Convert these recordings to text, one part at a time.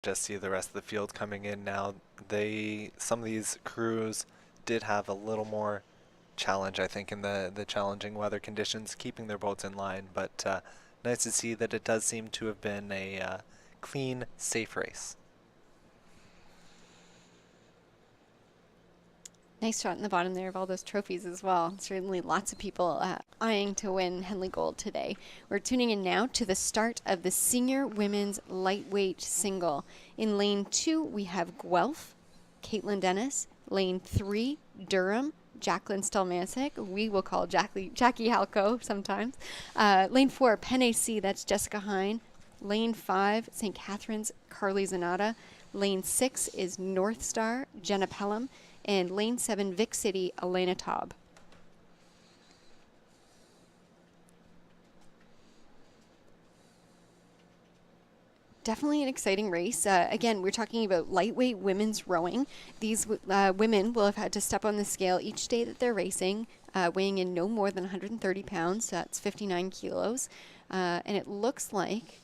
just see the rest of the field coming in now. Some of these crews did have a little more challenge, I think, in the challenging weather conditions, keeping their boats in line. But nice to see that it does seem to have been a clean, safe race. Nice shot in the bottom there of all those trophies as well. Certainly lots of people eyeing to win Henley Gold today. We're tuning in now to the start of the senior women's lightweight single. In lane 2, we have Guelph, Caitlin Dennis. Lane 3, Durham, Jacqueline Stelmancic. We will call Jackie Halco sometimes. Lane 4, Pen AC, that's Jessica Hine. Lane 5, St. Catharines, Carly Zanata. Lane 6 is North Star, Jenna Pelham. And lane 7, Vic City, Elena Taub. Definitely an exciting race. Again, we're talking about lightweight women's rowing. These women will have had to step on the scale each day that they're racing, weighing in no more than 130 pounds. So that's 59 kilos. And it looks like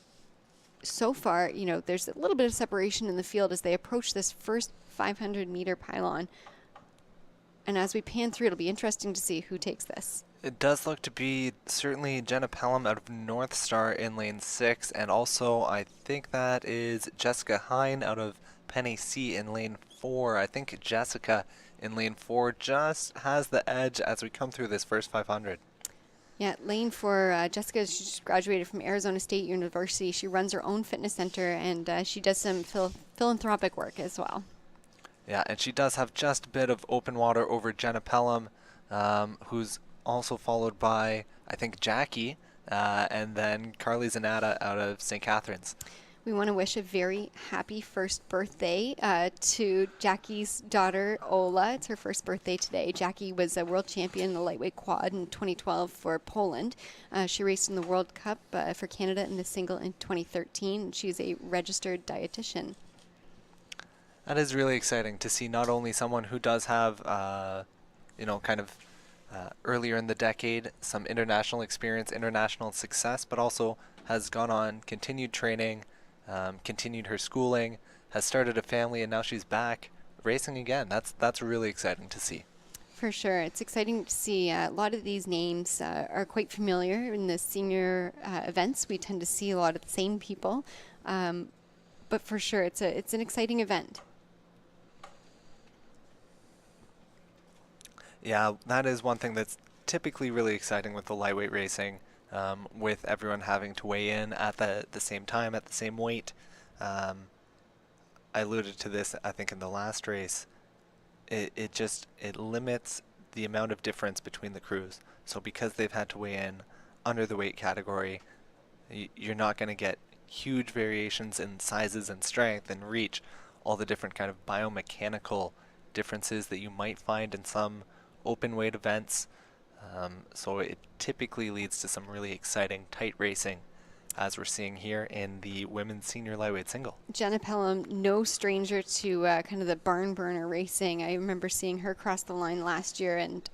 so far, there's a little bit of separation in the field as they approach this first 500-meter pylon. And as we pan through, it'll be interesting to see who takes this. It does look to be certainly Jenna Pelham out of North Star in lane 6, and also I think that is Jessica Hine out of Pen AC in lane 4. I think Jessica in lane 4 just has the edge as we come through this first 500. Yeah, lane 4, Jessica, she just graduated from Arizona State University. She runs her own fitness center, and she does some philanthropic work as well. Yeah, and she does have just a bit of open water over Jenna Pelham, who's also followed by, I think, Jackie, and then Carly Zanata out of St. Catharines. We want to wish a very happy first birthday to Jackie's daughter, Ola. It's her first birthday today. Jackie was a world champion in the lightweight quad in 2012 for Poland. She raced in the World Cup for Canada in the single in 2013. She's a registered dietitian. That is really exciting to see not only someone who does have, earlier in the decade, some international experience, international success, but also has gone on, continued training, continued her schooling, has started a family, and now she's back racing again. That's really exciting to see. For sure. It's exciting to see a lot of these names are quite familiar in the senior events. We tend to see a lot of the same people. But for sure, it's an exciting event. Yeah, that is one thing that's typically really exciting with the lightweight racing, with everyone having to weigh in at the same time, at the same weight. I alluded to this, I think, in the last race. It limits the amount of difference between the crews. So because they've had to weigh in under the weight category, you're not going to get huge variations in sizes and strength and reach, all the different kind of biomechanical differences that you might find in some open weight events. So it typically leads to some really exciting tight racing, as we're seeing here in the women's senior lightweight single. Jenna Pelham, no stranger to kind of the barn burner racing. I remember seeing her cross the line last year, and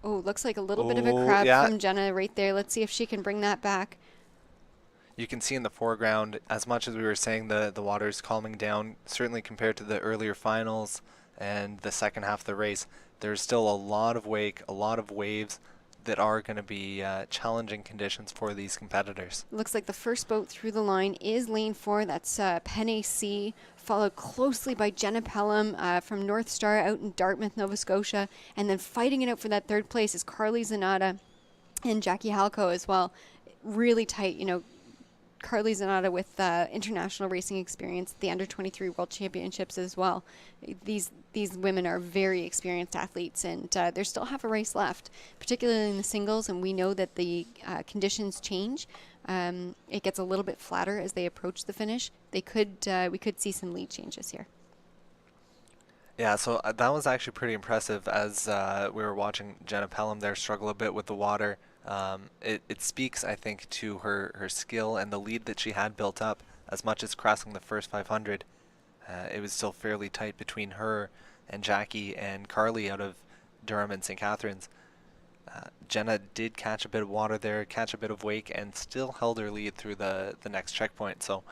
looks like a little bit of a crab from Jenna right there. Let's see if she can bring that back. You can see in the foreground, as much as we were saying the water is calming down, certainly compared to the earlier finals and the second half of the race, there's still a lot of wake, a lot of waves that are going to be challenging conditions for these competitors. Looks like the first boat through the line is lane 4. That's Pen AC, followed closely by Jenna Pelham from North Star out in Dartmouth, Nova Scotia. And then fighting it out for that third place is Carly Zanata and Jackie Halco as well. Really tight, Carly Zanata with international racing experience, the Under-23 World Championships as well. These women are very experienced athletes, and there's still half a race left, particularly in the singles, and we know that the conditions change. It gets a little bit flatter as they approach the finish. We could see some lead changes here. Yeah, so that was actually pretty impressive as we were watching Jenna Pelham there struggle a bit with the water. It speaks, I think, to her skill and the lead that she had built up. As much as crossing the first 500, it was still fairly tight between her and Jackie and Carly out of Durham and St. Catharines. Jenna did catch a bit of water there, catch a bit of wake, and still held her lead through the next checkpoint. So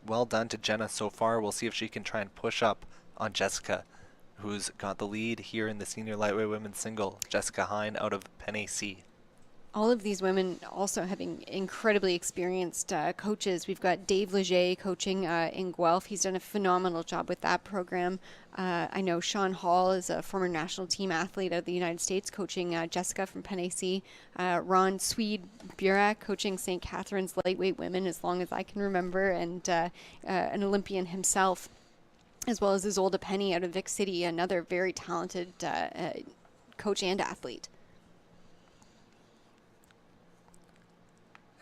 well done to Jenna so far. We'll see if she can try and push up on Jessica, who's got the lead here in the senior lightweight women's single. Jessica Hine out of Penn AC. All of these women also having incredibly experienced coaches. We've got Dave Leger coaching in Guelph. He's done a phenomenal job with that program. I know Sean Hall is a former national team athlete out of the United States, coaching Jessica from Penn AC. Ron Swede Burak coaching St. Catharines lightweight women as long as I can remember, and an Olympian himself, as well as Isolde Penny out of Vic City, another very talented coach and athlete.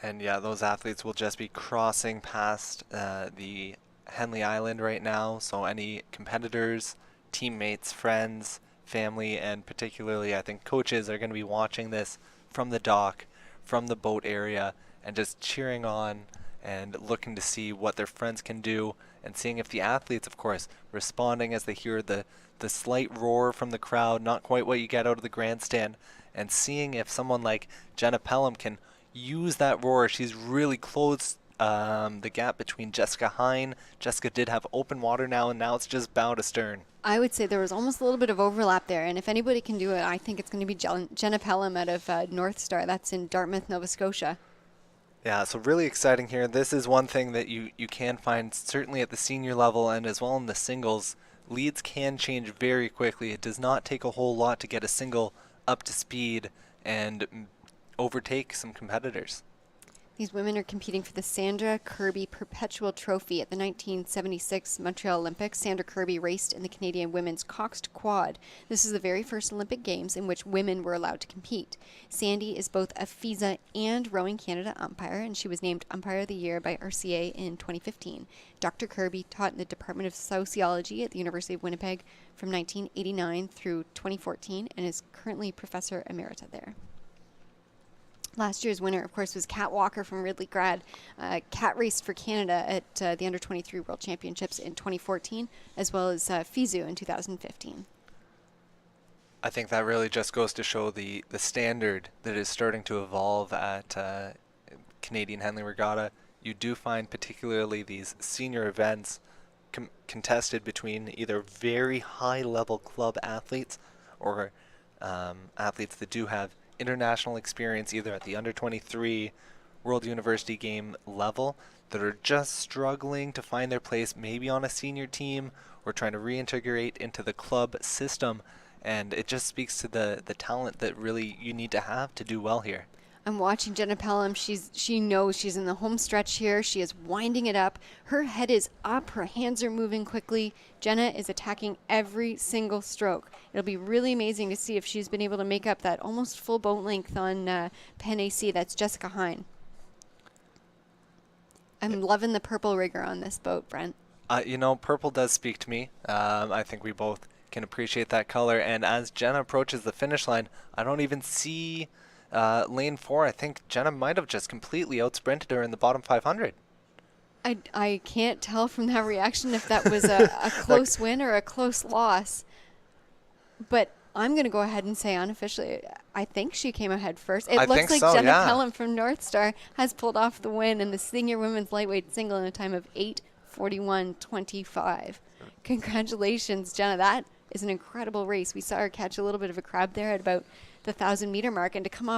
And yeah, those athletes will just be crossing past the Henley Island right now. So any competitors, teammates, friends, family, and particularly I think coaches are going to be watching this from the dock, from the boat area, and just cheering on and looking to see what their friends can do, and seeing if the athletes, of course, responding as they hear the slight roar from the crowd, not quite what you get out of the grandstand, and seeing if someone like Jenna Pelham can use that roar. She's really closed the gap between Jessica Hine. Jessica did have open water now, and now it's just bow to stern. I would say there was almost a little bit of overlap there, and if anybody can do it, I think it's going to be Jenna Pelham out of North Star. That's in Dartmouth, Nova Scotia. Yeah, so really exciting here. This is one thing that you can find certainly at the senior level and as well in the singles. Leads can change very quickly. It does not take a whole lot to get a single up to speed and overtake some competitors. These women are competing for the Sandra Kirby Perpetual Trophy at the 1976 Montreal Olympics. Sandra Kirby raced in the Canadian women's coxed quad. This is the very first Olympic Games in which women were allowed to compete. Sandy is both a FISA and Rowing Canada umpire, and she was named Umpire of the Year by RCA in 2015. Dr. Kirby taught in the Department of Sociology at the University of Winnipeg from 1989 through 2014 and is currently Professor Emerita there. Last year's winner, of course, was Kat Walker from Ridley Grad. Kat raced for Canada at the Under-23 World Championships in 2014, as well as FISU in 2015. I think that really just goes to show the standard that is starting to evolve at Canadian Henley Regatta. You do find particularly these senior events contested between either very high-level club athletes or athletes that do have international experience either at the under-23 World University Game level that are just struggling to find their place maybe on a senior team or trying to reintegrate into the club system, and it just speaks to the talent that really you need to have to do well here. I'm watching Jenna Pelham. She knows she's in the home stretch here. She is winding it up. Her head is up. Her hands are moving quickly. Jenna is attacking every single stroke. It'll be really amazing to see if she's been able to make up that almost full boat length on Penn AC. That's Jessica Hine. I'm loving the purple rigger on this boat, Brent. Purple does speak to me. I think we both can appreciate that color. And as Jenna approaches the finish line, I don't even see lane 4. I think Jenna might have just completely out-sprinted her in the bottom 500. I can't tell from that reaction if that was a close win or a close loss. But I'm going to go ahead and say unofficially, I think she came ahead first. It looks like so, Jenna yeah. Pelham from North Star has pulled off the win in the senior women's lightweight single in a time of 8:41.25. Congratulations, Jenna. That is an incredible race. We saw her catch a little bit of a crab there at about the 1,000-meter mark, and to come off